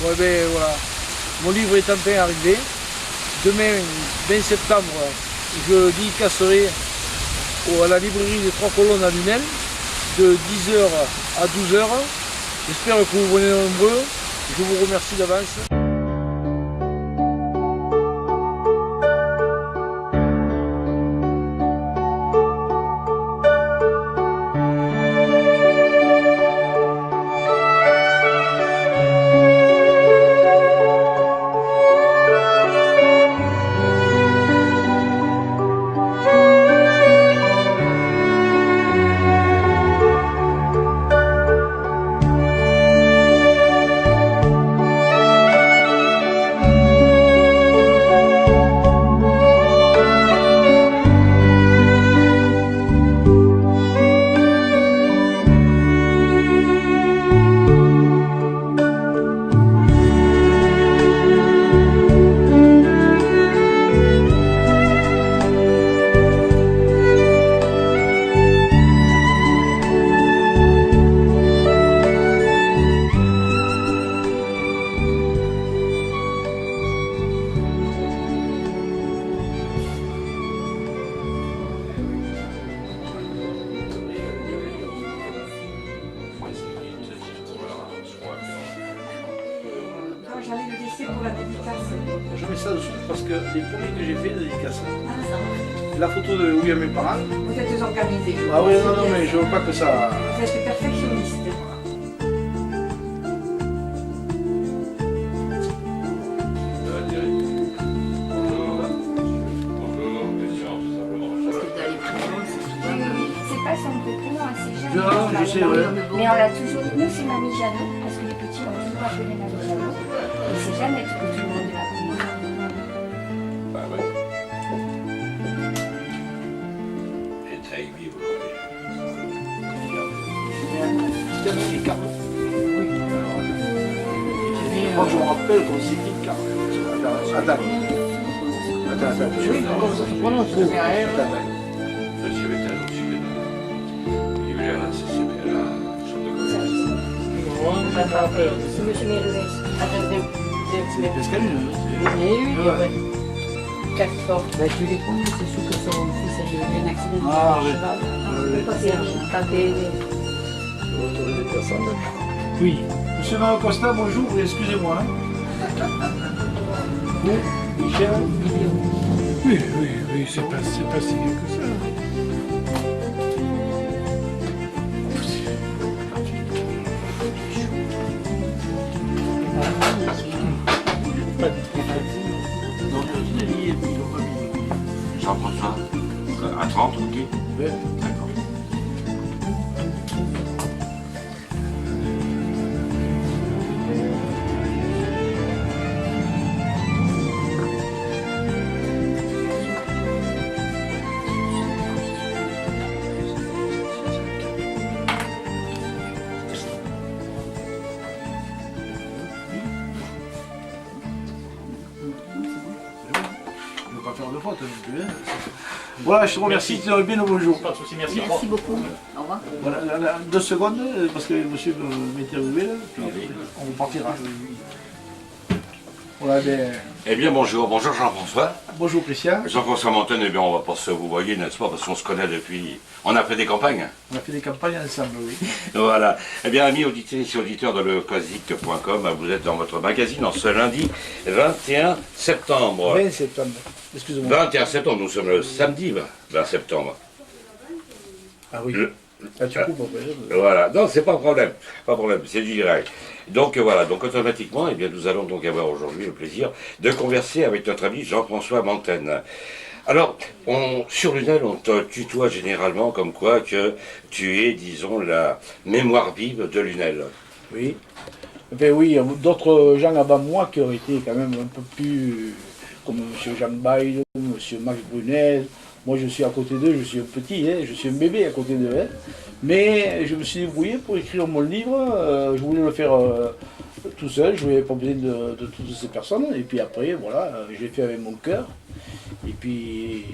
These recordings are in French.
Bon, ben, voilà. Mon livre est enfin arrivé. Demain, 20 septembre, je dédicacerai à la librairie des Trois Colonnes à Lunel de 10h à 12h. J'espère que vous venez nombreux. Je vous remercie d'avance. J'en ai le décès pour la dédicace. Je mets ça dessous parce que les premiers que j'ai fait de dédicace, Ah, ça marche. la photo de où il y a mes parents. Vous êtes organisés. Ah oui, non, mais je veux pas que ça... Vous êtes perfectionniste. C'est pas son vrai prénom, c'est Jeanne. Non, je sais, ouais. Mais on l'a toujours, nous c'est Mamie Jeannot, parce que les petits l'ont toujours appelé Mamie Jeannot. Et c'est Jeannette que tout le monde l'appelle. Bah ouais. Et très vive aujourd'hui. C'était les cartes. Oui. Moi, je me rappelle qu'on s'est dit cartes. Attends. Je vais comment ça se prononce. Attends. Monsieur Vettel aussi, il y a eu la CCP, la chambre de commerce. C'est Monsieur Méruès. C'est les Pescalunes. Tu les prends, c'est sûr que son fils a eu un accident Ah, de oui. cheval. Oui. Monsieur Mario Costa, bonjour, excusez-moi. Vous, Michel. Oui, c'est pas si vieux que ça. Donc, je dis, et puis ils ont pas mis. Jean-François, à 30, ok. Ouais. D'accord. Je ne veux pas faire de faute non plus. Hein. Voilà, je te remercie, tu aurais bien le bonjour. Pas de soucis, merci. Merci beaucoup. Au revoir. Voilà, 2 secondes, parce que monsieur veut m'interviewer, là, puis on repartira. Voilà, ben, Eh bien, bonjour Jean-François. bonjour Christian. Jean-François Montaigne, eh bien, on va pas se vous voyez, n'est-ce pas, parce qu'on se connaît depuis... On a fait des campagnes. On a fait des campagnes ensemble, oui. Voilà. Eh bien, amis auditrices et auditeurs de lecasique.com, vous êtes dans votre magazine en ce lundi 21 septembre. 20 septembre, excusez-moi. 21 septembre, nous sommes le samedi 20 septembre. Ah oui. Ah, tu coupes après. Voilà, non, c'est pas un problème, c'est du direct. Donc voilà, donc automatiquement, eh bien, nous allons donc avoir aujourd'hui le plaisir de converser avec notre ami Jean-François Montaigne. Alors, sur Lunel, on te tutoie généralement comme quoi que tu es, disons, la mémoire vive de Lunel. Oui. Ben oui, d'autres gens avant moi qui auraient été quand même un peu plus, comme M. Jean Bail, M. Max Brunel. Moi je suis à côté d'eux, je suis un petit, hein, je suis un bébé à côté d'eux. Hein. Mais je me suis débrouillé pour écrire mon livre, je voulais le faire tout seul, je n'avais pas besoin de toutes ces personnes. Et puis après, voilà, je l'ai fait avec mon cœur. Et puis,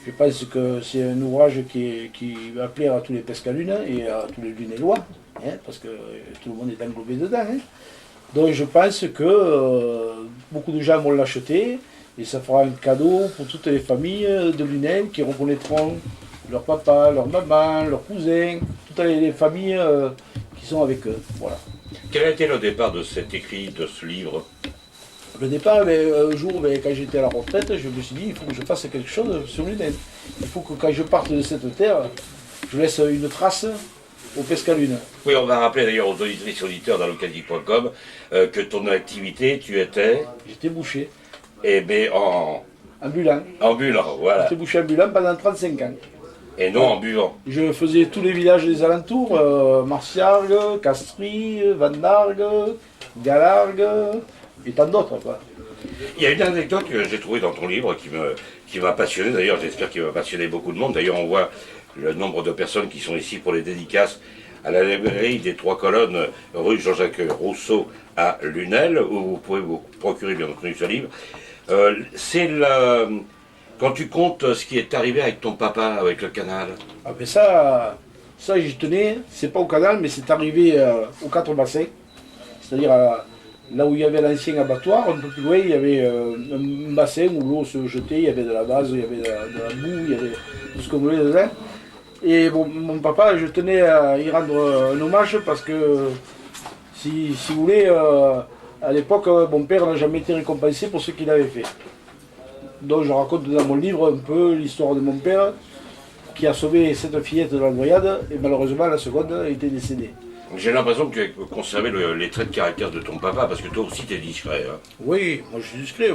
je pense que c'est un ouvrage qui va plaire à tous les Pescalunes et à tous les Lunellois, hein, parce que tout le monde est englobé dedans. Hein. Donc je pense que beaucoup de gens vont l'acheter et ça fera un cadeau pour toutes les familles de Lunel qui reconnaîtront leur papa, leur maman, leurs cousins, toutes les familles qui sont avec eux. Voilà. Quel a été le départ de cet écrit, de ce livre? Le départ, un jour, quand j'étais à la retraite, je me suis dit, il faut que je fasse quelque chose sur Lunel. Il faut que quand je parte de cette terre, je laisse une trace au Pescalune. Oui, on va rappeler d'ailleurs aux auditrices et auditeurs dans localité.com que ton activité, tu étais J'étais boucher, ambulant, ambulant. voilà, J'étais boucher ambulant pendant 35 ans. et non en buvant. Je faisais tous les villages des alentours, Marciargues, Castries, Vendargues, Galargues, et tant d'autres, quoi. Il y a une anecdote que j'ai trouvée dans ton livre qui m'a passionné, d'ailleurs j'espère qu'il va passionner beaucoup de monde. D'ailleurs on voit le nombre de personnes qui sont ici pour les dédicaces à la librairie des Trois Colonnes, rue Jean-Jacques Rousseau à Lunel, où vous pouvez vous procurer bien entendu ce livre. Quand tu comptes ce qui est arrivé avec ton papa, avec le canal. Ah ben ça j'y tenais, c'est pas au canal, mais c'est arrivé aux 4 bassins, c'est-à-dire là où il y avait l'ancien abattoir, un peu plus loin, il y avait un bassin où l'eau se jetait, il y avait de la base, il y avait de la boue, il y avait tout ce qu'on voulait dedans. Et bon, mon papa, je tenais à y rendre un hommage parce que, si vous voulez, à l'époque, mon père n'a jamais été récompensé pour ce qu'il avait fait. Donc je raconte dans mon livre un peu l'histoire de mon père qui a sauvé cette fillette de la noyade et malheureusement la seconde était décédée. J'ai l'impression que tu as conservé les traits de caractère de ton papa, parce que toi aussi tu es discret. Hein. Oui, moi je suis discret.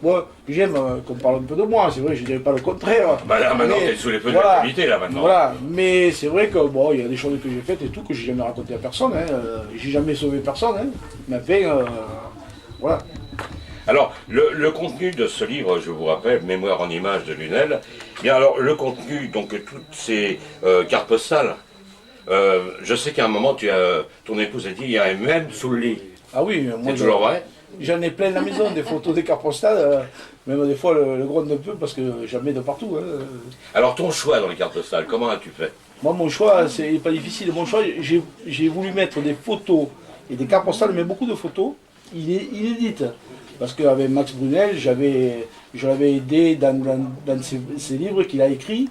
Moi j'aime qu'on parle un peu de moi, c'est vrai, je ne dirais pas le contraire. Bah là maintenant tu es sous les feux de l'actualité là maintenant. Voilà, mais c'est vrai que bon, il y a des choses que j'ai faites et tout que j'ai jamais raconté à personne. Hein. J'ai jamais sauvé personne. Hein. Mais enfin, voilà. Alors, le contenu de ce livre, je vous rappelle, Mémoire en images de Lunel, bien alors le contenu, donc toutes ces cartes postales, je sais qu'à un moment, ton épouse a dit, il y a même sous le lit. Ah oui, moi c'est toujours vrai? J'en ai plein de la maison, des photos, des cartes postales, même des fois le gronde un peu parce que j'en mets de partout. Hein. Alors ton choix dans les cartes postales, comment as-tu fait? Moi mon choix, c'est pas difficile, mon choix, j'ai voulu mettre des photos et des cartes postales, mais beaucoup de photos inédites. Parce qu'avec Max Brunel, je l'avais aidé dans ses livres qu'il a écrits.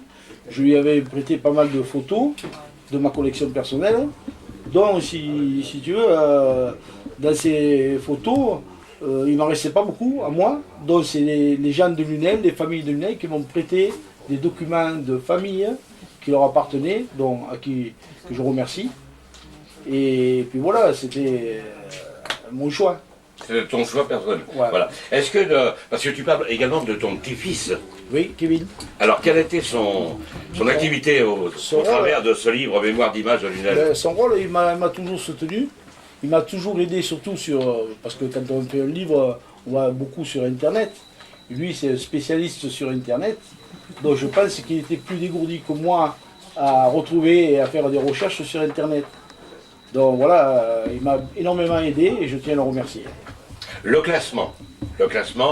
Je lui avais prêté pas mal de photos de ma collection personnelle. Donc, si tu veux, dans ces photos, il m'en restait pas beaucoup à moi. Donc, c'est les gens de Lunel, les familles de Lunel qui m'ont prêté des documents de famille qui leur appartenaient, donc que je remercie. Et puis voilà, c'était mon choix. C'est ton choix personnel. Ouais. Voilà. Est-ce que, parce que tu parles également de ton petit-fils. Oui, Kevin. Alors, quelle était son activité au travers de ce livre Mémoire d'images de Lunel? Son rôle, il m'a toujours soutenu. Il m'a toujours aidé, surtout parce que quand on fait un livre, on va beaucoup sur Internet. Lui, c'est un spécialiste sur Internet. Donc, je pense qu'il était plus dégourdi que moi à retrouver et à faire des recherches sur Internet. Donc voilà, il m'a énormément aidé et je tiens à le remercier. Le classement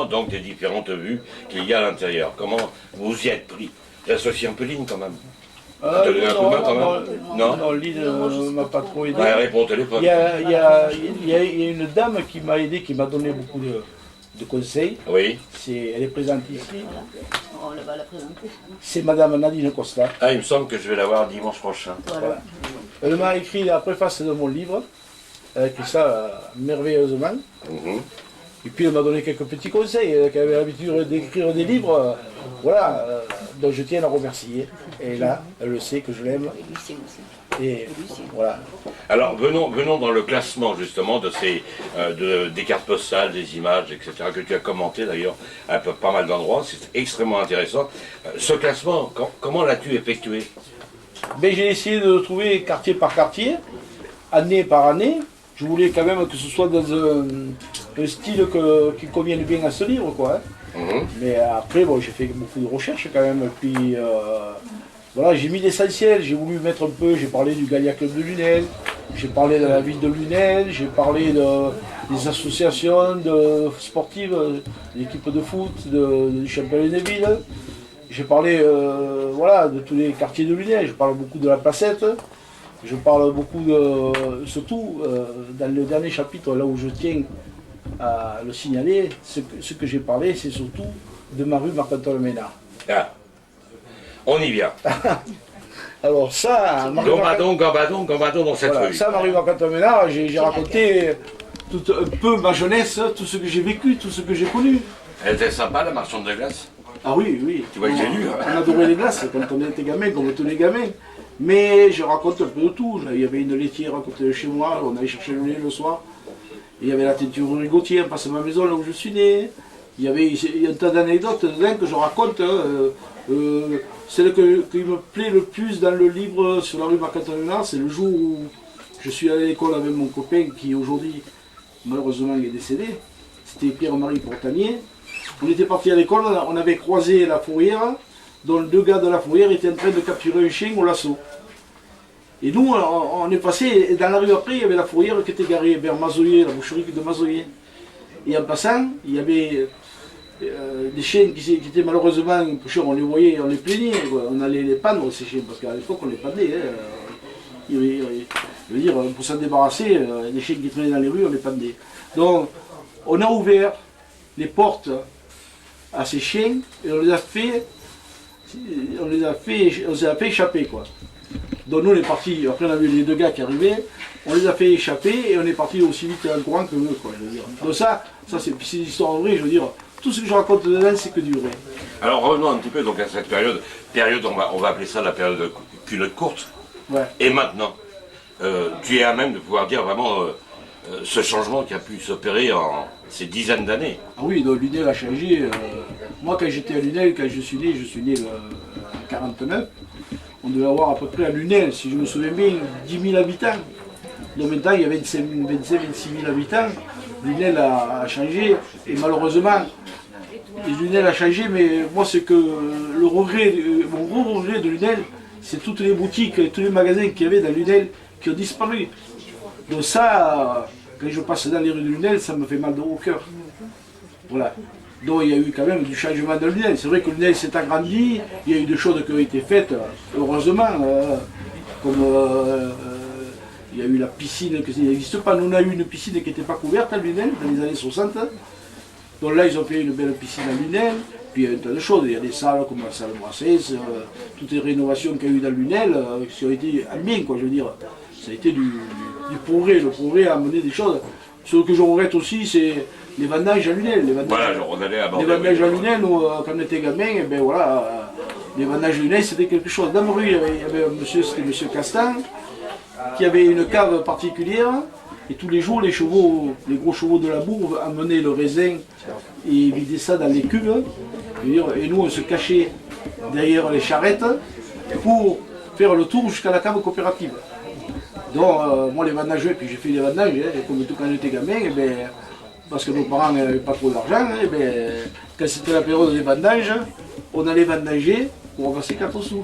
donc des différentes vues qu'il y a à l'intérieur. Comment vous y êtes pris? J'associe un peu Lynn quand même. Non, Lynn ne m'a pas trop aidé. Ouais, réponds au téléphone. Il y a une dame qui m'a aidé, qui m'a donné beaucoup de conseils. Oui. Elle est présente ici. On va la présenter. C'est Madame Nadine Costa. Ah, il me semble que je vais la voir dimanche prochain. Voilà. Elle m'a écrit la préface de mon livre. Elle a écrit ça merveilleusement. Et puis elle m'a donné quelques petits conseils. Elle avait l'habitude d'écrire des livres. Voilà. Donc je tiens à la remercier. Et là, elle le sait que je l'aime. Et Lucien aussi. Et voilà. Alors venons dans le classement justement de des cartes postales, des images, etc. que tu as commenté d'ailleurs à pas mal d'endroits. C'est extrêmement intéressant. Ce classement, comment l'as-tu effectué? Ben, j'ai essayé de le trouver quartier par quartier, année par année. Je voulais quand même que ce soit dans un style qui convienne bien à ce livre, quoi. Hein. Mais après, bon, j'ai fait beaucoup de recherches quand même. Puis voilà, j'ai mis l'essentiel. J'ai voulu mettre un peu. J'ai parlé du Gallia Club de Lunel. J'ai parlé de la ville de Lunel. J'ai parlé des associations sportives, l'équipe de foot, du championnat de ville. J'ai parlé voilà, de tous les quartiers de Lunel. Je parle beaucoup de la Placette. Je parle beaucoup surtout dans le dernier chapitre, là où je tiens à le signaler, ce que j'ai parlé, c'est surtout de ma rue Marc-Antoine Ménard. Ah. On y vient. Alors ça, Gambadon dans cette voilà, rue. ça, Marie Marc-Antoine Ménard, j'ai raconté un peu ma jeunesse, tout ce que j'ai vécu, tout ce que j'ai connu. Elle était sympa, la marchande de glace. Ah oui, oui. Tu vois que j'ai lu. On adorait les glaces quand on était gamin, comme tous les gamins. Mais je raconte un peu de tout. Il y avait une laitière à côté de chez moi, on allait chercher le lait le soir. Il y avait la teinture rue Gauthier, en passant ma maison là où je suis né. Il y a un tas d'anecdotes dedans que je raconte. Celle qui me plaît le plus dans le livre sur la rue Marc-Antoine Ménard, c'est le jour où je suis allé à l'école avec mon copain qui aujourd'hui, malheureusement, est décédé. C'était Pierre-Marie Portanier. On était parti à l'école, on avait croisé la fourrière, dont deux gars de la fourrière étaient en train de capturer un chien au lasso. Et nous, on est passé, et dans la rue après, il y avait la fourrière qui était garée vers Mazoyer, la boucherie de Mazoyer. Et en passant, il y avait des chiens qui étaient malheureusement, on les voyait, on les plaignait, quoi. On allait les pendre ces chiens, parce qu'à l'époque on les pendait. Je veux dire, pour s'en débarrasser, les chiens qui traînaient dans les rues, on les pendait. Donc, on a ouvert les portes à ces chiens et on les a fait échapper, quoi. Donc nous on est partis, après on a vu les deux gars qui arrivaient, on les a fait échapper et on est parti aussi vite en courant que eux, quoi, je veux dire. Donc ça c'est une histoire vraie, je veux dire, tout ce que je raconte dedans c'est que du vrai. Alors revenons un petit peu donc à cette période on va appeler ça la période de culotte courte. Ouais. Et maintenant, tu es à même de pouvoir dire vraiment ce changement qui a pu s'opérer en ces dizaines d'années. Ah oui, donc Lunel a changé. Moi quand j'étais à Lunel, quand je suis né en 49, on devait avoir à peu près à Lunel, si je me souviens bien, 10 000 habitants. Donc maintenant il y a 25 000, 26 000 habitants. Lunel a changé et malheureusement, Lunel a changé, mais moi c'est que mon gros regret de Lunel, c'est toutes les boutiques et tous les magasins qu'il y avait dans Lunel qui ont disparu. Donc ça, quand je passe dans les rues de Lunel, ça me fait mal au cœur. Voilà. Donc il y a eu quand même du changement de Lunel. C'est vrai que Lunel s'est agrandi, il y a eu des choses qui ont été faites, heureusement, comme il y a eu la piscine qui n'existe pas. Nous on a eu une piscine qui n'était pas couverte à Lunel dans les années 60. Donc là ils ont fait une belle piscine à Lunel, puis il y a un tas de choses, il y a des salles comme la salle Brassens, toutes les rénovations qu'il y a eu dans Lunel, qui ont été bien, quoi, je veux dire. Ça a été du progrès, le progrès a amené des choses. Ce que je regrette aussi, c'est les vendanges à Lunel. Voilà, on allait aborder. Les vendanges à Lunel, nous, quand on était gamin, et ben voilà, les vendanges à Lunel, c'était quelque chose. Dans ma rue, il y avait un monsieur, c'était M. Castan, qui avait une cave particulière, et tous les jours, les gros chevaux de la bourbe amenaient le raisin et vidaient ça dans les cuves. Et nous, on se cachait derrière les charrettes pour faire le tour jusqu'à la cave coopérative. Donc, moi, les vendanges, puis j'ai fait des vendanges, comme tout quand j'étais gamin, et ben, parce que nos parents n'avaient pas trop d'argent, et ben, quand c'était la période des vendanges, on allait vendanger pour passer 4 sous.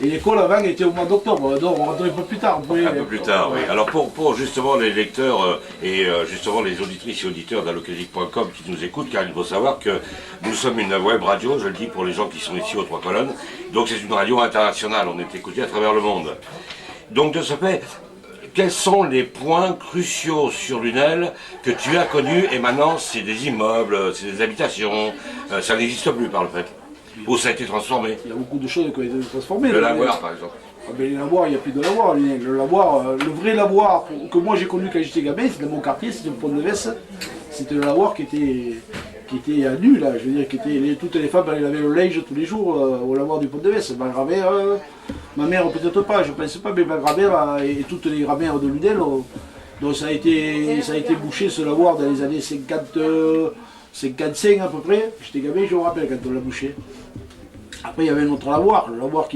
Et l'école avant était au mois d'octobre, donc on rentrait un peu plus tard. Un peu plus tard, oui. Alors pour justement les lecteurs et justement les auditrices et auditeurs d'allocasique.com qui nous écoutent, car il faut savoir que nous sommes une web radio, je le dis pour les gens qui sont ici aux Trois Colonnes, donc c'est une radio internationale, on est écouté à travers le monde. Donc de ce fait, quels sont les points cruciaux sur Lunel que tu as connus et maintenant c'est des immeubles, c'est des habitations, ça n'existe plus par le fait, ou ça a été transformé? Il y a beaucoup de choses qui ont été transformées. Le lavoir par exemple. Ah ben, les lavoirs, il n'y a plus de lavoir. Le lavoir, le vrai lavoir que moi j'ai connu quand j'étais gamin, c'était dans mon quartier, c'était le Pont de Vesse. C'était le lavoir qui était à nu, là. Je veux dire, toutes les femmes allaient laver le linge tous les jours au lavoir du Pont de Vesse. Ma grand-mère, ma mère peut-être pas, je ne pense pas, mais ma grand-mère et toutes les grand-mères de Lunel, donc ça a été bouché ce lavoir dans les années 55 à peu près. J'étais gamin, je me rappelle quand on l'a bouché. Après il y avait un autre lavoir, le lavoir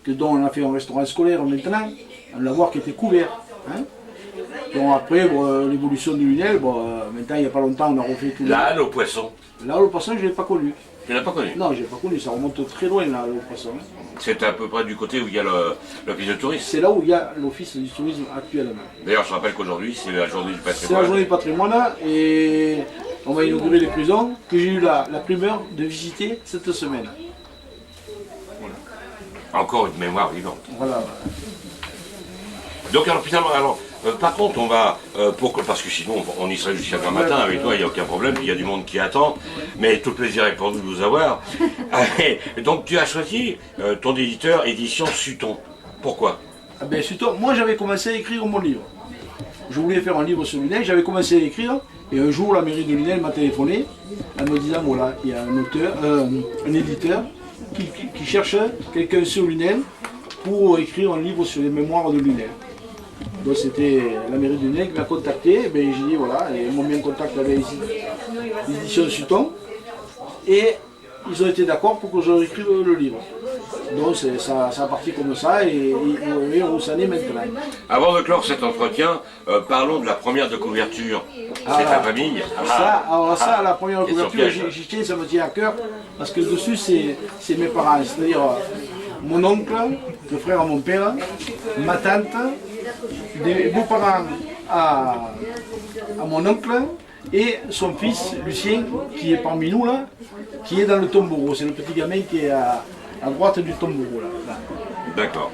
dont on a fait un restaurant scolaire maintenant, un lavoir qui était couvert. Hein. Donc après, l'évolution de Lunel, maintenant il n'y a pas longtemps on a refait tout. Là, le poisson. Là, le poisson, je ne l'ai pas connu. Tu ne l'as pas connu? Non, je ne l'ai pas connu, ça remonte très loin là, le poisson. C'est à peu près du côté où il y a l'office de tourisme. C'est là où il y a l'office du tourisme actuellement. D'ailleurs, je rappelle qu'aujourd'hui, c'est la journée du patrimoine. C'est la journée du patrimoine et on va inaugurer les prisons que j'ai eu la primeur de visiter cette semaine. Encore une mémoire vivante. Voilà. Donc alors finalement, par contre, on va, parce que sinon on y serait jusqu'à demain matin avec toi, il n'y a aucun problème, il y a du monde qui attend, mais tout plaisir est pour nous de vous avoir. Donc tu as choisi ton éditeur, édition Sutton. Pourquoi? Ah ben Sutton, moi j'avais commencé à écrire mon livre. Je voulais faire un livre sur Lunel, j'avais commencé à écrire, et un jour la mairie de Lunel m'a téléphoné en me disant voilà, il y a un auteur, un éditeur qui cherche quelqu'un sur Lunel pour écrire un livre sur les mémoires de Lunel. Donc c'était la mairie de Lunel qui m'a contacté, ben, j'ai dit voilà, et ils m'ont mis en contact avec l'édition Sutton, et ils ont été d'accord pour que je écrive le livre. Donc ça a parti comme ça et on s'en est maintenant. Avant de clore cet entretien, parlons de la première de couverture. C'est ta famille. Ça, la première couverture, j'y tiens, ça me tient à cœur, parce que dessus c'est mes parents, c'est-à-dire mon oncle, le frère à mon père, ma tante, des beaux-parents à mon oncle, et son fils, Lucien, qui est parmi nous là, qui est dans le tombereau. C'est le petit gamin qui est à droite du tombereau là. D'accord.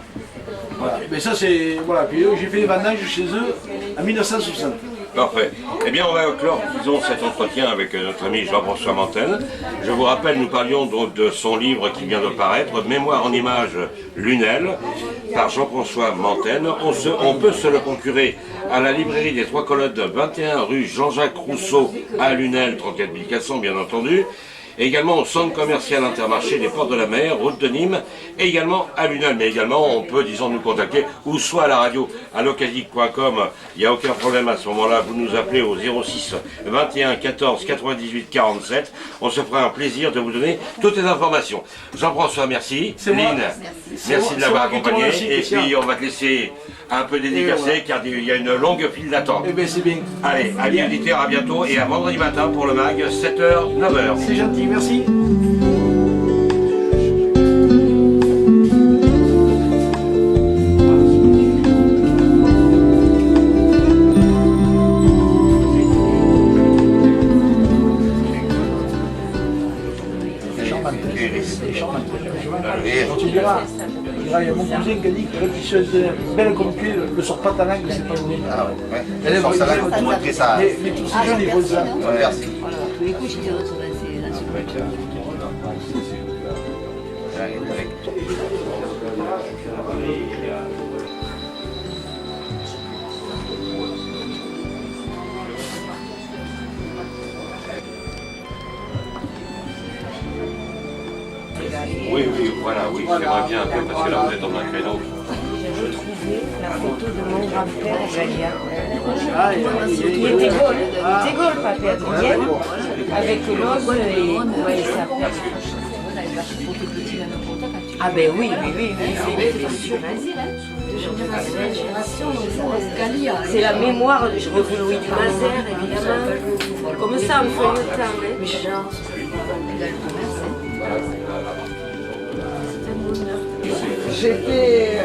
Voilà. Mais ça c'est. Voilà. Puis j'ai fait les vendanges chez eux en 1960. Parfait. Eh bien, on va clore, disons, cet entretien avec notre ami Jean-François Mantenne. Je vous rappelle, nous parlions donc de son livre qui vient de paraître, Mémoire en images Lunel, par Jean-François Mantenne. On peut se le procurer à la librairie des Trois Colonnes, 21 rue Jean-Jacques Rousseau, à Lunel, 34 400, bien entendu. Et également au centre commercial Intermarché des Portes de la Mer, route de Nîmes, et également à Lunel. Mais également, on peut, disons, nous contacter, ou soit à la radio, à locasique.com, il n'y a aucun problème à ce moment-là, vous nous appelez au 06 21 14 98 47. On se fera un plaisir de vous donner toutes les informations. Jean-François, merci. Lynn, merci de l'avoir accompagné. Et puis, on va te laisser un peu dédicacé, car il y a une longue file d'attente. Eh bien, c'est bien. Allez, amis auditeurs, à bientôt, et à vendredi matin pour le MAG, 7h, 9h. C'est gentil, merci. Tu diras, il y a mon cousin qui a dit que quand tu es belle comme tu es, le sort pas ta langue, c'est pas vrai. Ah ouais. Elle est sur sa langue, tout le monde fait ça. Mais tous ces jeunes, ils font ça. Merci. Oui, voilà, j'aimerais bien un peu, parce que là vous êtes dans un créneau. Je trouvais la photo de mon grand-père Galia. Ah, Il était Gaulle, papa Adrien, avec l'os et comment il s'appelle. Ah ben oui, c'est la mémoire de Louis du Mazère, évidemment. Comme ça, on fait le temps. J'étais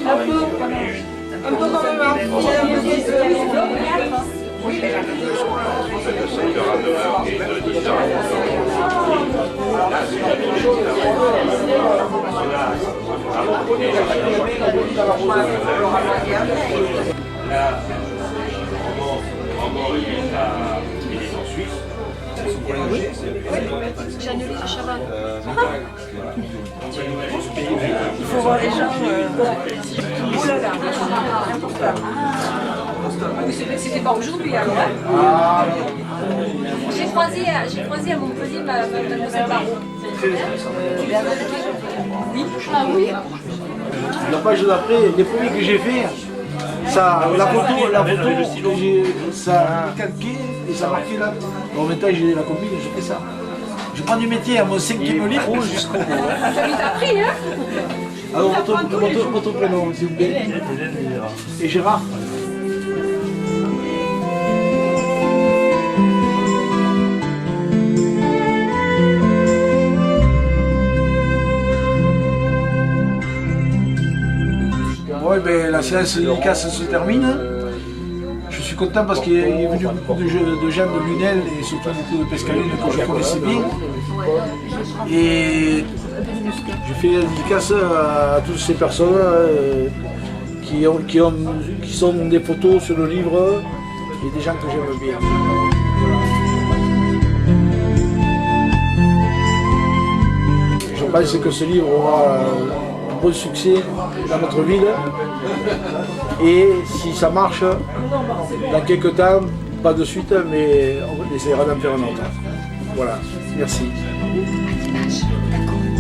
un peu quand même enfant. Là, vraiment, il est en Suisse. Il faut voir les gens. Oh là là. C'était pas aujourd'hui alors. J'ai croisé à Montpellier mademoiselle Barreau. Oui. Ah oui. La page d'après, les premiers que j'ai fait, ça, la photo, ça a calqué et ça a marqué là. En même temps, j'ai la copine, je fais ça. Je prends du métier à mon 5e livre jusqu'au bout. T'as appris, hein? Alors, votre prénom, s'il vous plaît. Et Gérard. Oui, ben, la séance dédicace se termine. Je suis content parce qu'il est venu beaucoup de gens de Lunel et surtout beaucoup de Pescalines que je connaissais bien. Et je fais la dédicace à toutes ces personnes qui sont des photos sur le livre et des gens que j'aime bien. Je pense que ce livre aura un bon succès dans notre ville et si ça marche, dans quelques temps, pas de suite, mais on essaiera d'en faire un autre. Voilà, merci. D'accord.